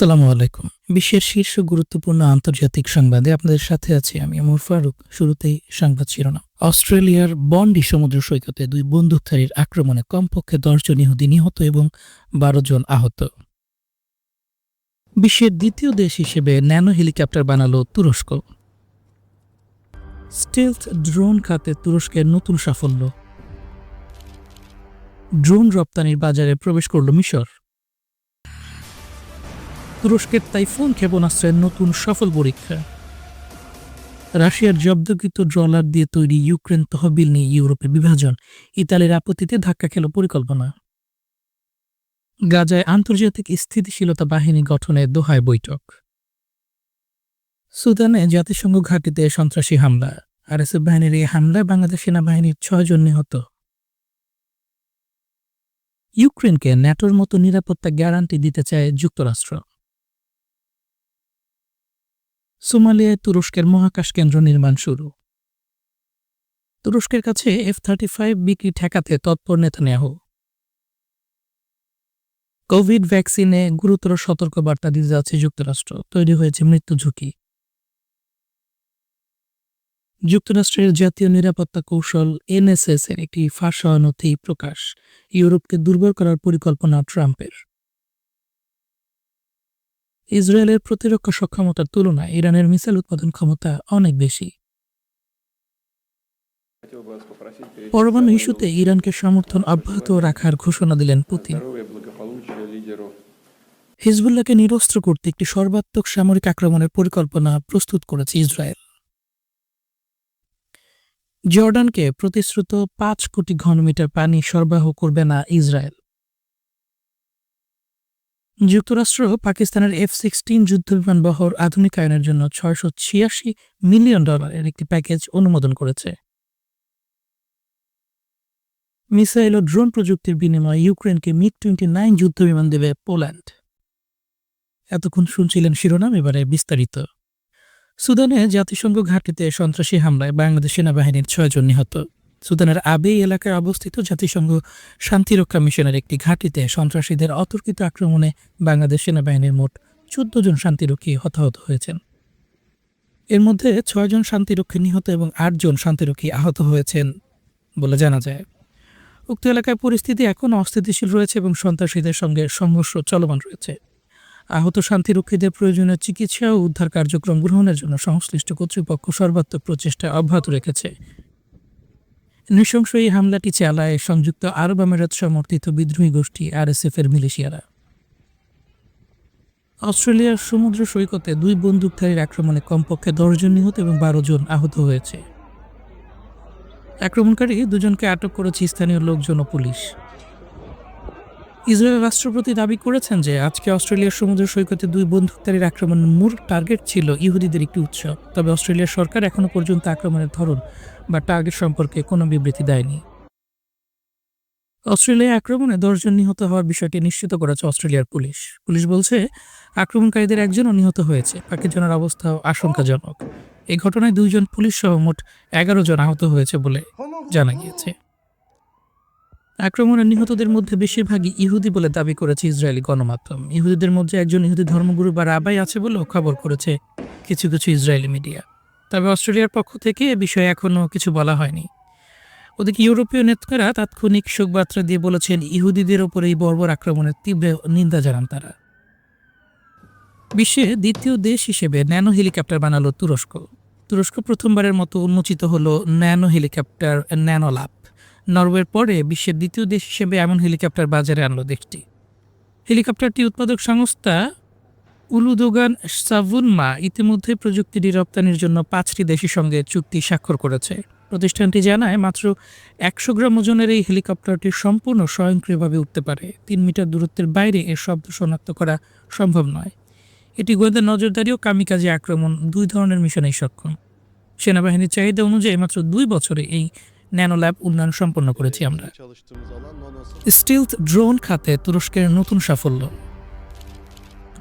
আসসালামু আলাইকুম। বিশ্বের শীর্ষ গুরুত্বপূর্ণ আন্তর্জাতিক সংবাদে আপনাদের সাথে আছি আমি ওমর ফারুক। শুরুতেই সংবাদ শিরোনাম। অস্ট্রেলিয়ার বন্ডি সমুদ্র সৈকতে ২ বন্দুকধারীর আক্রমণে কমপক্ষে ১০ জন ইহুদি নিহত এবং ১২ জন আহত। বিশ্বের দ্বিতীয় দেশ হিসেবে ন্যানো হেলিকপ্টার বানালো তুরস্ক। স্টেলথ ড্রোন খাতে তুরস্কের নতুন সাফল্য। ড্রোন রপ্তানির বাজারে প্রবেশ করল মিশর। তুরস্কের তাইফুন ক্ষেপণাস্ত্রের নতুন সফল পরীক্ষা। রাশিয়ার জব্দকৃত ড্রলার দিয়ে তৈরি ইউক্রেন তহবিল নিয়ে ইউরোপে বিভাজন, ইতালির আপত্তিতে ধাক্কা খেল পরিকল্পনা। গাজায় আন্তর্জাতিক স্থিতিশীলতা বাহিনী গঠনে দোহায় বৈঠক। সুদানে জাতিসংঘ ঘাঁটিতে সন্ত্রাসী হামলা, আরএসএফ বাহিনীর এই হামলায় বাংলাদেশ সেনাবাহিনীর ৬ জন নিহত। ইউক্রেনকে ন্যাটোর মতো নিরাপত্তা গ্যারান্টি দিতে চায় যুক্তরাষ্ট্র। সোমালিয়ায় তুরস্কের মহাকাশ কেন্দ্র নির্মাণ শুরু। তুরস্কের কাছে F-35 বিক্রি ঠেকাতে তৎপর নেতানিয়াহু। কোভিড ভ্যাকসিনে গুরুতর সতর্কবার্তা দিতে যাচ্ছে যুক্তরাষ্ট্র, তৈরি হয়েছে মৃত্যু ঝুঁকি। যুক্তরাষ্ট্রের জাতীয় নিরাপত্তা কৌশল NSS এর একটি ফাঁস হওয়া নথি প্রকাশ, ইউরোপকে দুর্বল করার পরিকল্পনা ট্রাম্পের। ইসরায়েলের প্রতিরক্ষা সক্ষমতার তুলনায় ইরানের মিসাইল উৎপাদন ক্ষমতা অনেক বেশি। পরমাণু ইস্যুতে ইরানকে সমর্থন অব্যাহত রাখার ঘোষণা দিলেন পুতিন। হিজবুল্লাহকে নিরস্ত্র করতে একটি সর্বাত্মক সামরিক আক্রমণের পরিকল্পনা প্রস্তুত করেছে ইসরায়েল। জর্ডানকে প্রতিশ্রুত ৫ কোটি ঘনমিটার পানি সরবরাহ করবে না ইসরায়েল। যুক্তরাষ্ট্র পাকিস্তানের F-16 যুদ্ধবিমান বহর আধুনিকায়নের জন্য $৬৮৬ মিলিয়ন একটি প্যাকেজ অনুমোদন করেছে। মিসাইল ও ড্রোন প্রযুক্তির বিনিময়ে ইউক্রেনকে MiG-29 যুদ্ধবিমান দেবে পোল্যান্ড। এতক্ষণ শুনছিলেন শিরোনাম, এবারে বিস্তারিত। সুদানে জাতিসংঘ ঘাঁটিতে সন্ত্রাসী হামলায় বাংলাদেশ সেনাবাহিনীর ৬ জন নিহত। সুদানের আবেই এলাকায় অবস্থিত জাতিসংঘ শান্তিরক্ষা মিশনের একটি ঘাঁটিতে সন্ত্রাসীদের অতর্কিত আক্রমণে বাংলাদেশ সেনাবাহিনীর মোট ১৪ জন শান্তিরক্ষী হতাহত হয়েছেন। এর মধ্যে ৬ জন শান্তিরক্ষী নিহত এবং ৮ জন শান্তিরক্ষী আহত হয়েছেন বলে জানা যায়। উক্ত এলাকায় পরিস্থিতি এখনও অস্থিতিশীল রয়েছে এবং সন্ত্রাসীদের সঙ্গে সংঘর্ষ চলমান রয়েছে। আহত শান্তিরক্ষীদের প্রয়োজনীয় চিকিৎসা ও উদ্ধার কার্যক্রম গ্রহণের জন্য সংশ্লিষ্ট কর্তৃপক্ষ সর্বাত্মক প্রচেষ্টা অব্যাহত রেখেছে। নৃশংস এই হামলাটি চালায় সংযুক্ত আরব আমিরাত সমর্থিত বিদ্রোহী গোষ্ঠী RSF এর মিলিশিয়ারা। অস্ট্রেলিয়ার সমুদ্র সৈকতে ২ বন্দুকধারীর আক্রমণে কমপক্ষে ১০ জন নিহত এবং ১২ জন আহত হয়েছে। আক্রমণকারী দুজনকে আটক করেছে স্থানীয় লোকজন ও পুলিশ। ইসরায়েলের রাষ্ট্রপতি দাবি করেছেন যে আজকে অস্ট্রেলিয়ার সমুদ্র সৈকতে ২ বন্দুকধারীর আক্রমণের মূল টার্গেট ছিল ইহুদিদের একটি উৎসব। তবে অস্ট্রেলিয়ার সরকার এখনও পর্যন্ত আক্রমণের ধরন বা টার্গেট সম্পর্কে কোনো বিবৃতি দেয়নি। অস্ট্রেলিয়ায় আক্রমণে ১০ জন নিহত হওয়ার বিষয়টি নিশ্চিত করেছে অস্ট্রেলিয়ার পুলিশ। পুলিশ বলছে আক্রমণকারীদের একজনও নিহত হয়েছে, বাকি জনের অবস্থাও আশঙ্কাজনক। এই ঘটনায় ২ জন পুলিশ সহ মোট ১১ জন আহত হয়েছে বলে জানা গিয়েছে। আক্রমণের নিহতদের মধ্যে বেশিরভাগই ইহুদি বলে দাবি করেছে ইসরায়েলি গণমাধ্যম। ইহুদিদের মধ্যে একজন ইহুদি ধর্মগুরু বা রাবাই আছে বলেও খবর করেছে কিছু কিছু ইসরায়েলি মিডিয়া। তবে অস্ট্রেলিয়ার পক্ষ থেকে এ বিষয়ে এখনও কিছু বলা হয়নি। ওদিকে ইউরোপীয় নেতারা তাৎক্ষণিক শোকবার্তা দিয়ে বলেছেন ইহুদিদের ওপর এই বর্বর আক্রমণের তীব্র নিন্দা জানান তারা। বিশ্বে দ্বিতীয় দেশ হিসেবে ন্যানো হেলিকপ্টার বানালো তুরস্ক। তুরস্ক প্রথমবারের মতো উন্মোচিত হলো ন্যানো হেলিকপ্টার ন্যানোল্যাব। নরওয়ের পরে বিশ্বের দ্বিতীয় দেশ হিসেবে এমন হেলিকপ্টার বাজারে আনলো দেশটি। হেলিকপ্টারটি উৎপাদক সংস্থা উলুদোগান সাভুনমা ইতিমধ্যে প্রযুক্তিটি রপ্তানির জন্য ৫টি দেশের সঙ্গে চুক্তি স্বাক্ষর করেছে। প্রতিষ্ঠানটি জানায় মাত্র ১০০ গ্রাম ওজনের এই হেলিকপ্টারটি সম্পূর্ণ স্বয়ংক্রিয়ভাবে উঠতে পারে। ৩ মিটার দূরত্বের বাইরে এর শব্দ শনাক্ত করা সম্ভব নয়। এটি গোয়েন্দা নজরদারি ও কামিকাজে আক্রমণ ২ ধরনের মিশনেই সক্ষম। সেনাবাহিনীর চাহিদা অনুযায়ী মাত্র ২ বছরে এই ন্যানোল্যাব উন্নয়ন সম্পন্ন করেছি আমরা। স্টিলথ ড্রোন খাতে তুরস্কের নতুন সাফল্য।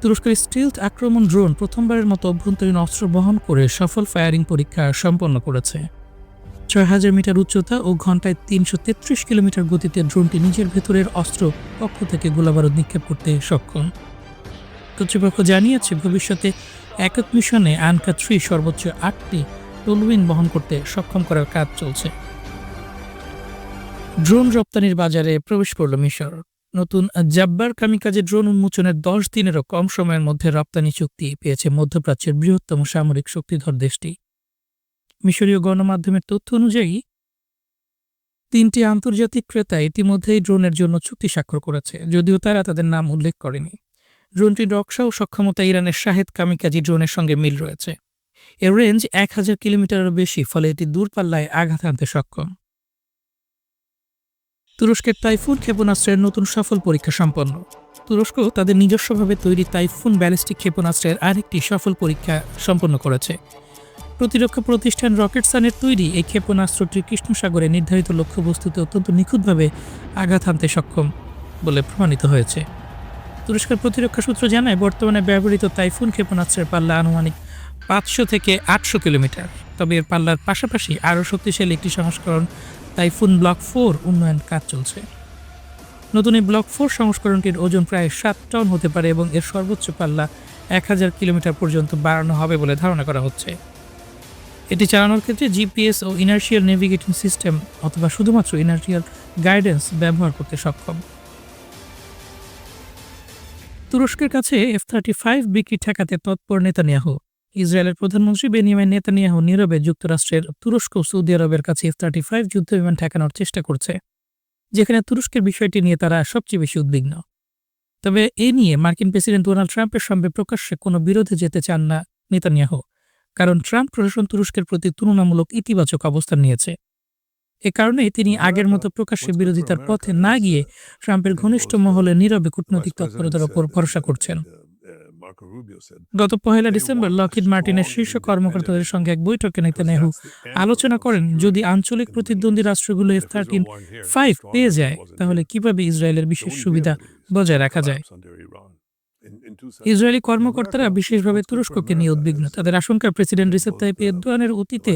তুরস্কের স্টিলথ আক্রমণ ড্রোন প্রথমবারের মতো অভ্যন্তরীণ অস্ত্র বহন করে সফল ফায়ারিং পরীক্ষা সম্পন্ন করেছে। ৬,০০০ মিটার উচ্চতা ও ঘন্টায় ৩৩৩ কিলোমিটার গতিতে ড্রোনটি নিজের ভেতরের অস্ত্র কক্ষ থেকে গোলাবারুদ নিক্ষেপ করতে সক্ষম। কর্তৃপক্ষ জানিয়েছে ভবিষ্যতে একক মিশনে আনকা-3 সর্বোচ্চ 8টি টুলউইন বহন করতে সক্ষম করার কাজ চলছে। ড্রোন রপ্তানির বাজারে প্রবেশ করল মিশর। নতুন জাব্বার কামিকাজে ড্রোন উন্মোচনের 10 দিনেরও কম সময়ের মধ্যে রপ্তানি চুক্তি পেয়েছে মধ্যপ্রাচ্যের বৃহত্তম সামরিক শক্তিধর দেশটি। মিশরীয় গণমাধ্যমের তথ্য অনুযায়ী 3টি আন্তর্জাতিক ক্রেতা ইতিমধ্যেই ড্রোনের জন্য চুক্তি স্বাক্ষর করেছে, যদিও তারা তাদের নাম উল্লেখ করেনি। ড্রোনটির নকশা ও সক্ষমতা ইরানের শাহেদ কামিকাজি ড্রোনের সঙ্গে মিল রয়েছে। এর রেঞ্জ 1000 কিলোমিটারেরও বেশি, ফলে এটি দূরপাল্লায় আঘাত হানতে সক্ষম। তুরস্কের তাইফুন ক্ষেপণাস্ত্রের নতুন সফল পরীক্ষা সম্পন্ন। তুরস্ক তাদের নিজস্বভাবে তৈরি তাইফুন ব্যালিস্টিক ক্ষেপণাস্ত্রের আরেকটি সফল পরীক্ষা সম্পন্ন করেছে। প্রতিরক্ষা প্রতিষ্ঠান রকেটসানের তৈরি এই ক্ষেপণাস্ত্রটি কৃষ্ণ সাগরে নির্ধারিত লক্ষ্যবস্তুতে অত্যন্ত নিখুঁতভাবে আঘাত হানতে সক্ষম বলে প্রমাণিত হয়েছে। তুরস্কের প্রতিরক্ষা সূত্র জানায়, বর্তমানে ব্যবহৃত তাইফুন ক্ষেপণাস্ত্রের পাল্লা আনুমানিক 500 থেকে 800 কিলোমিটার। তবে এর পাল্লার পাশাপাশি আরও শক্তিশালী একটি সংস্করণ তাইফুন ব্লক 4 উন্নয়ন কাজ চলছে। নতুন এই ব্লক 4 সংস্করণটির ওজন প্রায় 7 টন হতে পারে এবং এর সর্বোচ্চ পাল্লা 1000 কিলোমিটার পর্যন্ত বাড়ানো হবে বলে ধারণা করা হচ্ছে। এটি চালানোর ক্ষেত্রে জিপিএস ও ইনার্শিয়াল নেভিগেটিং সিস্টেম অথবা শুধুমাত্র ইনার্শিয়াল গাইডেন্স ব্যবহার করতে সক্ষম। তুরস্কের কাছে F-35 বিক্রি ঠেকাতে তৎপর নেতানিয়াহু। ইসরায়েলের প্রধানমন্ত্রী বেনিয়ামিন নেতানিয়াহু নীরবে যুক্তরাষ্ট্রের তুরস্ক ও সৌদি আরবের কাছে F-35 যুদ্ধবিমান ঠেকানোর চেষ্টা করছে, যেখানে তুরস্কের বিষয়টি নিয়ে তারা সবচেয়ে বেশি উদ্বিগ্ন। তবে এ নিয়ে মার্কিন প্রেসিডেন্ট ডোনাল্ড ট্রাম্পের সঙ্গে প্রকাশ্যে কোনো বিরোধে যেতে চান না নেতানিয়াহু, কারণ ট্রাম্প প্রশাসন তুরস্কের প্রতি তুলনামূলক ইতিবাচক অবস্থান নিয়েছে। এ কারণেই তিনি আগের মতো প্রকাশ্যে বিরোধিতার পথে না গিয়ে ট্রাম্পের ঘনিষ্ঠ মহলে নীরবে কূটনৈতিক তৎপরতার ওপর ভরসা করছেন। গত 1 ডিসেম্বর লকহিড মার্টিনের শীর্ষ কর্মকর্তাদের সঙ্গে এক বৈঠকে নেতানিয়াহু আলোচনা করেন, যদি আঞ্চলিক প্রতিদ্বন্দ্বী রাষ্ট্রগুলো F-35 পেয়ে যায় তাহলে কিভাবে ইসরায়েলের বিশেষ সুবিধা বজায় রাখা যায়। ইসরায়েলি কর্মকর্তারা বিশেষভাবে তুরস্ককে নিয়ে উদ্বিগ্ন। তাদের আশঙ্কা, প্রেসিডেন্ট রিসেপ তাইপ এরদোয়ানের অতীতে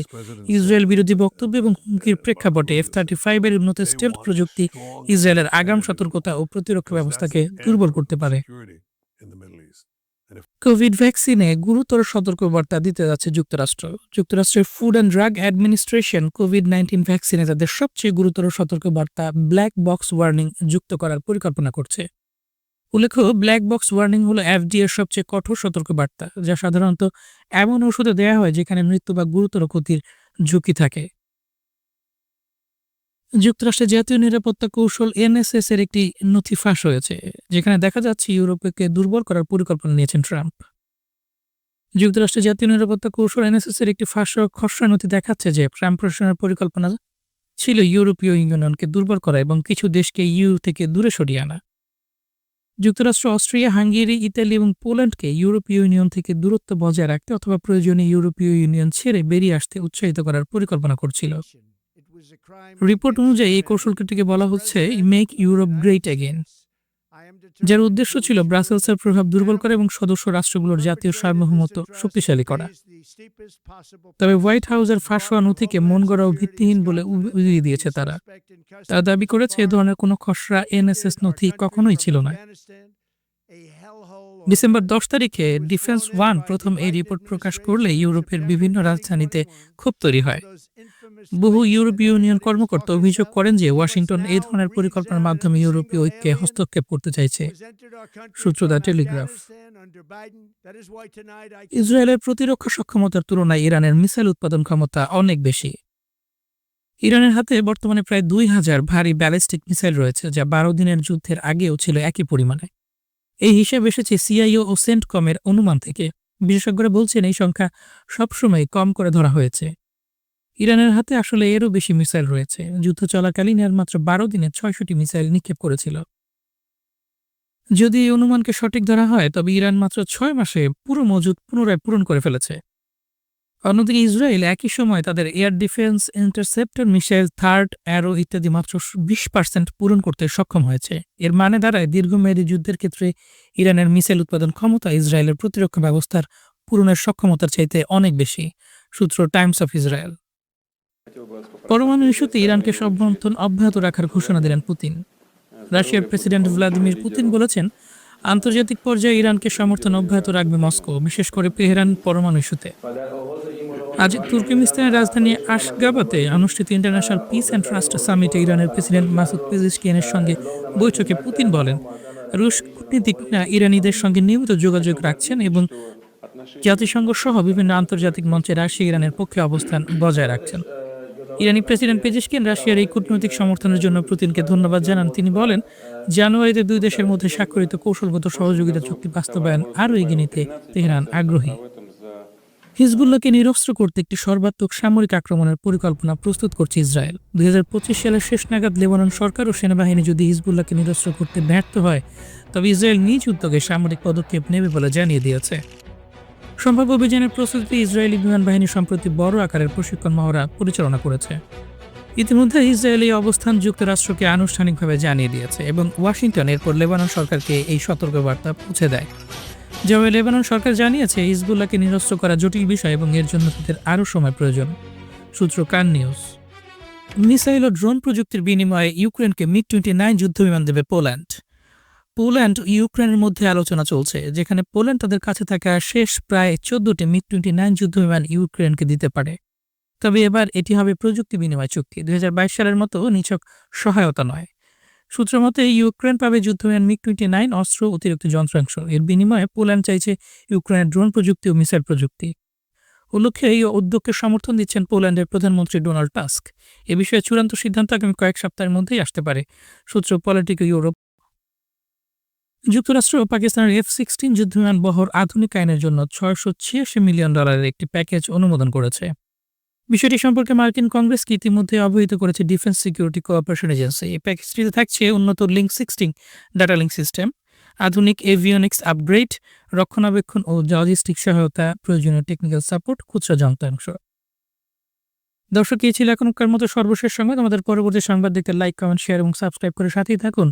ইসরায়েল বিরোধী বক্তব্য এবং হুমকির প্রেক্ষাপটে F-35 এর উন্নত স্টেলথ প্রযুক্তি ইসরায়েলের আগাম সতর্কতা ও প্রতিরক্ষা ব্যবস্থাকে দুর্বল করতে পারে। কোভিড ভ্যাকসিনে গুরুতর সতর্কবার্তা দিতে যাচ্ছে যুক্তরাষ্ট্র। যুক্তরাষ্ট্রের ফুড অ্যান্ড ড্রাগ অ্যাডমিনিস্ট্রেশন কোভিড-19 ভ্যাকসিনে তাদের সবচেয়ে গুরুতর সতর্কবার্তা ব্ল্যাক বক্স ওয়ার্নিং যুক্ত করার পরিকল্পনা করছে। উল্লেখ্য, ব্ল্যাক বক্স ওয়ার্নিং হলো FDA এর সবচেয়ে কঠোর সতর্কবার্তা, যা সাধারণত এমন ওষুধে দেওয়া হয় যেখানে মৃত্যু বা গুরুতর ক্ষতির ঝুঁকি থাকে। যুক্তরাষ্ট্রের জাতীয় নিরাপত্তা কৌশল NSS এর একটি নথি ফাঁস হয়েছে, যেখানে দেখা যাচ্ছে ইউরোপকে দুর্বল করার পরিকল্পনা নিয়েছেন ট্রাম্প। যুক্তরাষ্ট্রের জাতীয় নিরাপত্তা কৌশল NSS এর একটি ফাঁস খসড়া নথি দেখাচ্ছে যে ট্রাম্প প্রশাসনের পরিকল্পনা ছিল ইউরোপীয় ইউনিয়নকে দুর্বল করা এবং কিছু দেশকে ইউ থেকে দূরে সরিয়ে আনা। যুক্তরাষ্ট্র অস্ট্রিয়া, হাঙ্গেরি, ইতালি এবং পোল্যান্ডকে ইউরোপীয় ইউনিয়ন থেকে দূরত্ব বজায় রাখতে অথবা প্রয়োজনে ইউরোপীয় ইউনিয়ন ছেড়ে বেরিয়ে আসতে উৎসাহিত করার পরিকল্পনা করছিল। রিপোর্ট অনুযায়ী এই কৌশলটিকে বলা হচ্ছে মেক ইউরোপ গ্রেট এগেইন, যার উদ্দেশ্য ছিল ব্রাসেলসের প্রভাব দুর্বল করা এবং সদস্য রাষ্ট্রগুলোর জাতীয় সার্বভৌমত্ব শক্তিশালী করা। তবে হোয়াইট হাউসের ফাঁস হওয়া নথিকে মন গড়া ও ভিত্তিহীন বলে উড়িয়ে দিয়েছে তারা। তারা দাবি করেছে এ ধরনের কোনো খসড়া NSS নথি কখনোই ছিল না। ডিসেম্বর 10 তারিখে ডিফেন্স ওয়ান প্রথম এই রিপোর্ট প্রকাশ করলে ইউরোপের বিভিন্ন রাজধানীতে ক্ষোভ তৈরি হয়। বহু ইউরোপীয় ইউনিয়ন কর্মকর্তা অভিযোগ করেন যে ওয়াশিংটন এই ধরনের পরিকল্পনার মাধ্যমে ইউরোপীয় ঐক্যে হস্তক্ষেপ করতে চাইছে। সূত্র দ্য টেলিগ্রাফ। ইসরায়েলের প্রতিরক্ষা সক্ষমতার তুলনায় ইরানের মিসাইল উৎপাদন ক্ষমতা অনেক বেশি। ইরানের হাতে বর্তমানে প্রায় 2000 ভারী ব্যালিস্টিক মিসাইল রয়েছে, যা 12 দিনের যুদ্ধের আগেও ছিল একই পরিমাণে। এই হিসাব এসেছে CIO ও সেন্টকমের অনুমান থেকে। বিশেষজ্ঞরা বলছেন এই সংখ্যা সবসময় কম করে ধরা হয়েছে। ইরানের হাতে আসলে এরও বেশি মিসাইল রয়েছে। যুদ্ধ চলাকালীন এর মাত্র 12 দিনে 600টি মিসাইল নিক্ষেপ করেছিল। যদি এই অনুমানকে সঠিক ধরা হয় তবে ইরান মাত্র 6 মাসে পুরো মজুদ পুনরায় পূরণ করে ফেলেছে। অন্যদিকে ইসরায়েল একই সময় তাদের air defence, interceptor missile, third arrow ইত্যাদি মাত্র 20% পূরণ করতে সক্ষম হয়েছে। এর মানে দাঁড়ায় দীর্ঘমেয়াদী যুদ্ধের ক্ষেত্রে ইরানের মিসাইল উৎপাদন ক্ষমতা ইসরায়েলের প্রতিরক্ষা ব্যবস্থার পূরণের সক্ষমতার চাইতে অনেক বেশি। সূত্র টাইমস অফ ইসরায়েল। পরমাণু ইস্যুতে ইরানকে সমর্থন অব্যাহত রাখার ঘোষণা দিলেন পুতিন। রাশিয়ার প্রেসিডেন্ট ভ্লাদিমির পুতিন বলেছেন, আন্তর্জাতিক পর্যায়ে ইরানকে সমর্থন অব্যাহত রাখবে মস্কো, বিশেষ করে তেহরান পরমাণু ইস্যুতে। আজ তুর্কমেনিস্তানের রাজধানী আশগাবাতে অনুষ্ঠিত ইন্টারন্যাশনাল পিস অ্যান্ড ট্রাস্ট সামিটে ইরানের প্রেসিডেন্ট মাসুদ পেজিশকিয়ানের সঙ্গে বৈঠকে পুতিন বলেন, রুশ কূটনীতিকরা ইরানিদের সঙ্গে নিয়মিত যোগাযোগ রাখছেন এবং জাতিসংঘ সহ বিভিন্ন আন্তর্জাতিক মঞ্চে রাশিয়া ইরানের পক্ষে অবস্থান বজায় রাখছেন। ইরানি প্রেসিডেন্ট পেজিশকিয়ান রাশিয়ার এই কূটনৈতিক সমর্থনের জন্য পুতিনকে ধন্যবাদ জানান। তিনি বলেন, জানুয়ারিতে দুই দেশের মধ্যে স্বাক্ষরিত কৌশলগত সহযোগিতা চুক্তি বাস্তবায়ন আরও এগিয়ে নিতে তেহরান আগ্রহী। হিজবুল্লাহকে নিরস্ত্র করতে একটি সর্বাত্মক সামরিক আক্রমণের পরিকল্পনা প্রস্তুত করছে ইসরায়েল। ২০২৫ সালের শেষ নাগাদ লেবানন সরকার ও সেনাবাহিনী যদি হিজবুল্লাহকে নিরস্ত্র করতে ব্যর্থ হয়, তবে ইসরায়েল নিজ উদ্যোগে সামরিক পদক্ষেপ নেবে বলে জানিয়ে দিয়েছে। সম্ভাব্য অভিযানের প্রস্তুতিতে ইসরায়েলি বিমান বাহিনী সম্প্রতি বড় আকারের প্রশিক্ষণ মহড়া পরিচালনা করেছে। ইতিমধ্যে ইসরায়েল এই অবস্থান যুক্তরাষ্ট্রকে আনুষ্ঠানিকভাবে জানিয়ে দিয়েছে এবং ওয়াশিংটন এরপর লেবানন সরকারকে এই সতর্কবার্তা পৌঁছে দেয়। যেভাবে লেবানন সরকার জানিয়েছে, হিজবুল্লাহকে নিরস্ত্র করা জটিল বিষয় এবং এর জন্য তাদের আরও সময় প্রয়োজন। সূত্র কান নিউজ। মিসাইল ও ড্রোন প্রযুক্তির বিনিময়ে ইউক্রেনকে মিগ-29 যুদ্ধবিমান দেবে পোল্যান্ড। পোল্যান্ড ও ইউক্রেনের মধ্যে আলোচনা চলছে, যেখানে পোল্যান্ড তাদের কাছে থাকা শেষ প্রায় 14টি মিগ-29 যুদ্ধবিমান ইউক্রেনকে দিতে পারে। তবে এবার এটি হবে প্রযুক্তি বিনিময় চুক্তি, 2022 সালের মতো নিছক সহায়তা নয়। সূত্র মতে ইউক্রেন পাবে যুদ্ধবিমান মিগ-29, অস্ত্র, অতিরিক্ত যন্ত্রাংশ। এর বিনিময়ে পোল্যান্ড চাইছে ইউক্রেনের ড্রোন প্রযুক্তি ও মিসাইল প্রযুক্তি। উল্লেখ্য, এই উদ্যোগকে সমর্থন দিচ্ছেন পোল্যান্ডের প্রধানমন্ত্রী ডোনাল্ড টাস্ক। এ বিষয়ে চূড়ান্ত সিদ্ধান্ত আগামী কয়েক সপ্তাহের মধ্যেই আসতে পারে। সূত্র পলিটিকো ইউরোপ। যুক্তরাষ্ট্র ও পাকিস্তানের F-16 যুদ্ধবিমান বহর আধুনিকায়নের জন্য $686 মিলিয়ন একটি প্যাকেজ অনুমোদন করেছে। বিষয়টি সম্পর্কে মার্কিন কংগ্রেসকে ইতিমধ্যে অবহিত করেছে ডিফেন্স সিকিউরিটি কোঅপারেশন এজেন্সি। এই প্যাকেজটিতে থাকছে উন্নত লিঙ্ক 16 ডাটা লিঙ্ক সিস্টেম, আধুনিক এভিওনিক্স আপগ্রেড, রক্ষণাবেক্ষণ ও লজিস্টিক সহায়তা, প্রয়োজনীয় টেকনিক্যাল সাপোর্ট, খুচরা যন্ত্রাংশ। দর্শক, এই ছিল এখনকার মতো সর্বশেষ সংবাদ। আমাদের পরবর্তী সংবাদ দেখতে লাইক, কমেন্ট, শেয়ার এবং সাবস্ক্রাইব করে সাথেই থাকুন।